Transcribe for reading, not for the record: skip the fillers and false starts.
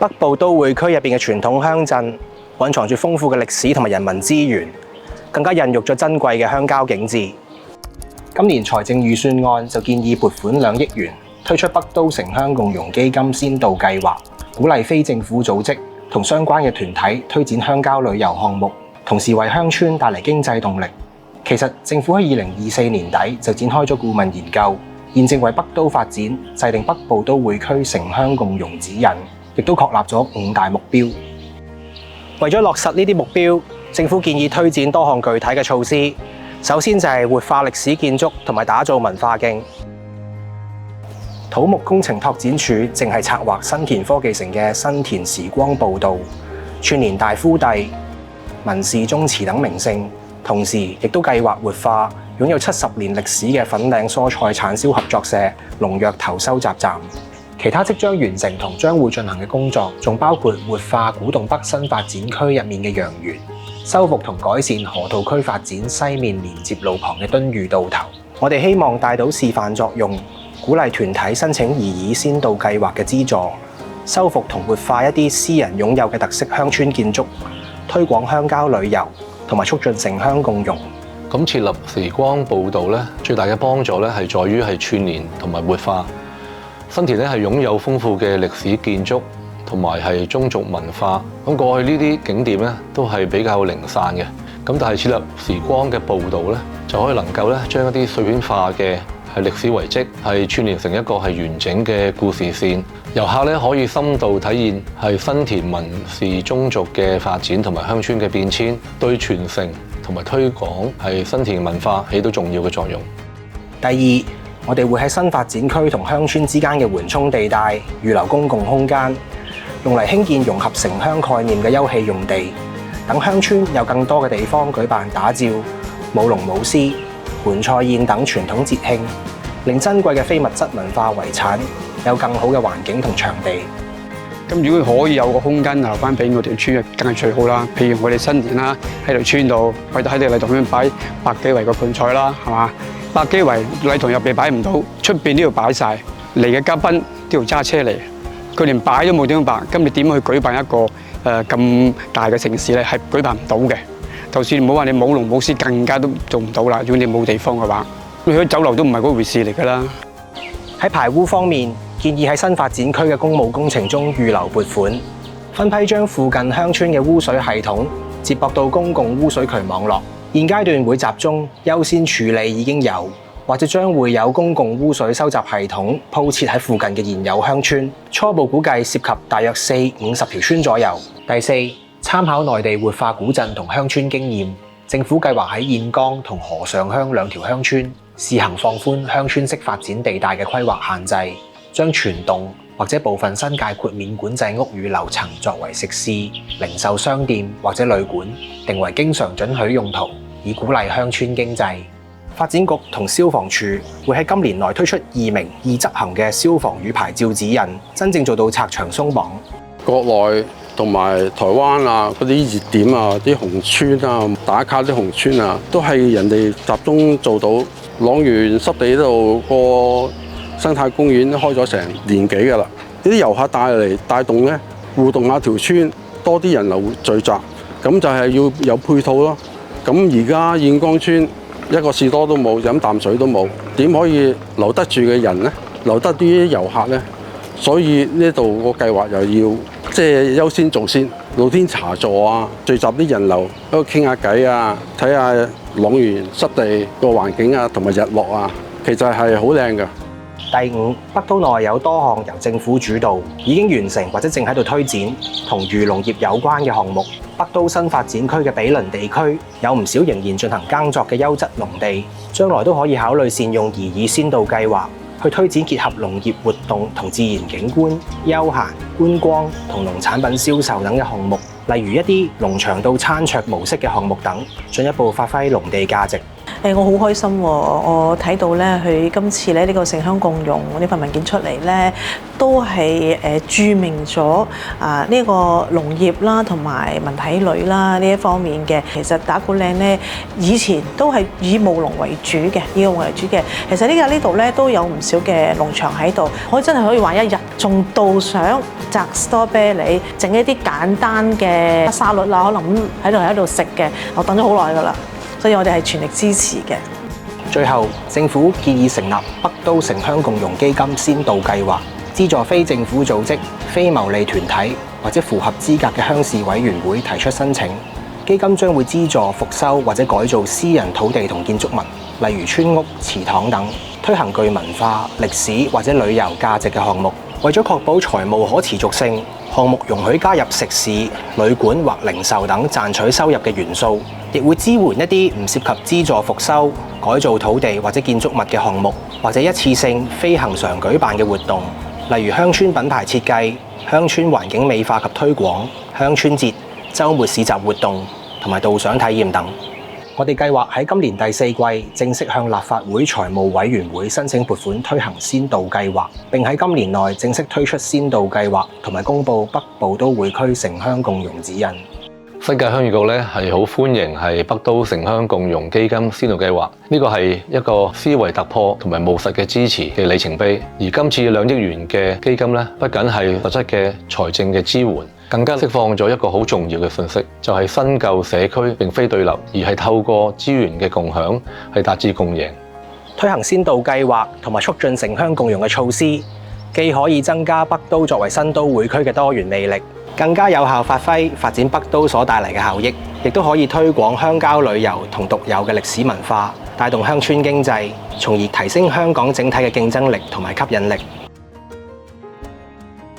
北部都會區入邊嘅傳統鄉鎮，蘊藏住豐富嘅歷史同埋人文資源，更加孕育咗珍貴嘅鄉郊景緻。今年財政預算案就建議撥款2億元，推出北都城鄉共融基金先導計劃，鼓勵非政府組織同相關嘅團體推展鄉郊旅遊項目，同時為鄉村帶嚟經濟動力。其實政府喺2024年底就展開咗顧問研究，現正為北都發展制定北部都會區城鄉共融指引，亦都確立咗5大目標。為咗落實呢啲目標，政府建議推展多項具體嘅措施。首先就係活化歷史建築同埋打造文化徑。土木工程拓展署正係策劃新田科技城嘅新田時光步道，串連大夫第、文士宗祠等名勝，同時亦都計劃活化擁有70年歷史嘅粉嶺蔬菜產銷合作社龍躍頭收集站。其他即將完成同將會進行嘅工作，仲包括活化古洞北新發展區入面嘅洋園，修復同改善河套區發展西面連接路旁嘅敦裕道頭。我哋希望帶到示範作用，鼓勵團體申請擬議先導計劃嘅資助，修復同活化一啲私人擁有嘅特色鄉村建築，推廣鄉郊旅遊，同埋促進城鄉共融。咁設立時光步道咧，最大嘅幫助咧係在於係串聯同埋活化。新田咧係擁有豐富嘅歷史建築同埋係宗族文化。咁過去呢啲景點咧都係比較零散嘅。咁但係設立時光嘅步道咧，就可以能夠咧將一啲碎片化嘅係歷史遺跡係串聯成一個係完整嘅故事線。遊客咧可以深度體驗係新田文士宗族嘅發展同埋鄉村嘅變遷，對傳承同埋推廣係新田文化起到重要嘅作用。第二，我哋會喺新發展區同鄉村之間嘅緩衝地帶預留公共空間，用嚟興建融合城鄉概念嘅休憩用地，等鄉村有更多嘅地方舉辦打醮、舞龍舞獅、盆菜宴等傳統節慶，令珍貴嘅非物質文化遺產有更好嘅環境同場地。咁如果可以有個空間留翻俾我條村，梗係最好啦。譬如我哋新田啦，喺條村度，我哋喺啲禮堂入邊擺百幾圍個盆菜啦，係嘛？百幾圍禮堂入邊擺唔到，出邊都要擺晒。嚟嘅嘉賓都要揸車嚟，佢連擺都冇點樣擺。咁你點去舉辦一個咁大嘅城市咧？係舉辦唔到嘅。就算唔好話你舞龍舞獅，更加都做唔到啦。如果你冇地方嘅話，你去酒樓都唔係嗰回事嚟㗎啦。喺排污方面，建議喺新發展區嘅公務工程中預留撥款，分批將附近鄉村嘅污水系統接駁到公共污水渠網絡。現階段會集中優先處理已經有或者將會有公共污水收集系統鋪設喺附近嘅現有鄉村，初步估計涉及大約40-50條村左右。第四，參考內地活化古鎮同鄉村經驗，政府計劃喺燕崗同河上鄉2條鄉村試行放寬鄉村式發展地帶嘅規劃限制，將全棟或者部分新界豁免管制屋宇樓層作為食肆、零售商店或者旅館，定為經常准許用途，以鼓勵鄉村經濟。發展局同消防處會喺今年內推出易明易執行嘅消防與牌照指引，真正做到拆牆鬆綁。國內同埋台灣啊嗰啲熱點啊，啲紅村啊、打卡啲紅村啊，都係人哋集中做到。塱原濕地度個生態公園都開咗成年幾㗎啦，呢啲遊客帶動咧，互動下條村，多啲人流聚集，咁就係要有配套咯。咁而家燕崗村一個士多都冇，飲啖水都冇，點可以留得住嘅人呢？留得啲遊客呢？所以呢度個計劃又要即係優先做先，露天茶座啊，聚集啲人流喺度傾下偈啊，睇下塱原濕地個環境啊，同埋日落啊，其實係好靚㗎。第五，北都內有多項由政府主導、已經完成或者正喺度推展同漁農業有關嘅項目。北都新發展區嘅毗鄰地區有唔少仍然進行耕作嘅優質農地，將來都可以考慮善用擬議先導計劃，去推展結合農業活動同自然景觀、休閒、觀光同農產品銷售等嘅項目，例如一啲農場到餐桌模式嘅項目等，進一步發揮農地價值。我好開心喎！我睇到咧，佢今次咧呢個城鄉共融呢份文件出嚟咧，都係註明咗呢個農業啦同埋文體旅啦呢一方面嘅。其實打鼓嶺咧以前都係以務農為主嘅，以務農為主嘅。其實呢度咧都有唔少嘅農場喺度，真係可以玩一日，仲導賞、摘士多啤梨、整一啲簡單嘅沙律啦，可能喺度食嘅。我等咗好耐㗎啦，所以我哋係全力支持嘅。最後，政府建議成立北都城鄉共融基金先導計劃，資助非政府組織、非牟利團體或者符合資格嘅鄉事委員會提出申請。基金將會資助復修或者改造私人土地同建築物，例如村屋、祠堂等，推行具文化、歷史或者旅遊價值嘅項目。為咗確保財務可持續性，項目容許加入食肆、旅館或零售等賺取收入嘅元素，亦會支援一啲唔涉及資助復修、改造土地或者建築物嘅項目，或者一次性非恆常舉辦嘅活動，例如鄉村品牌設計、鄉村環境美化及推廣、鄉村節、週末市集活動同埋導賞體驗等。我哋計劃喺今年第4季正式向立法會財務委員會申請撥款推行先導計劃，並喺今年內正式推出先導計劃，同埋公布北部都會區城鄉共融指引。新界鄉議局咧係好歡迎係北都城鄉共融基金先導計劃，呢個係一個思維突破同埋務實嘅支持嘅里程碑。而今次2億元嘅基金咧，不僅係實質嘅財政嘅支援，更加釋放咗一個好重要嘅訊息，就係新舊社區並非對立，而係透過資源嘅共享係達至共贏。推行先導計劃同埋促進城鄉共融嘅措施，既可以增加北都作為新都會區嘅多元魅力，更加有效發揮發展北都所帶嚟嘅效益，亦都可以推廣鄉郊旅遊同獨有嘅歷史文化，帶動鄉村經濟，從而提升香港整體嘅競爭力同埋吸引力。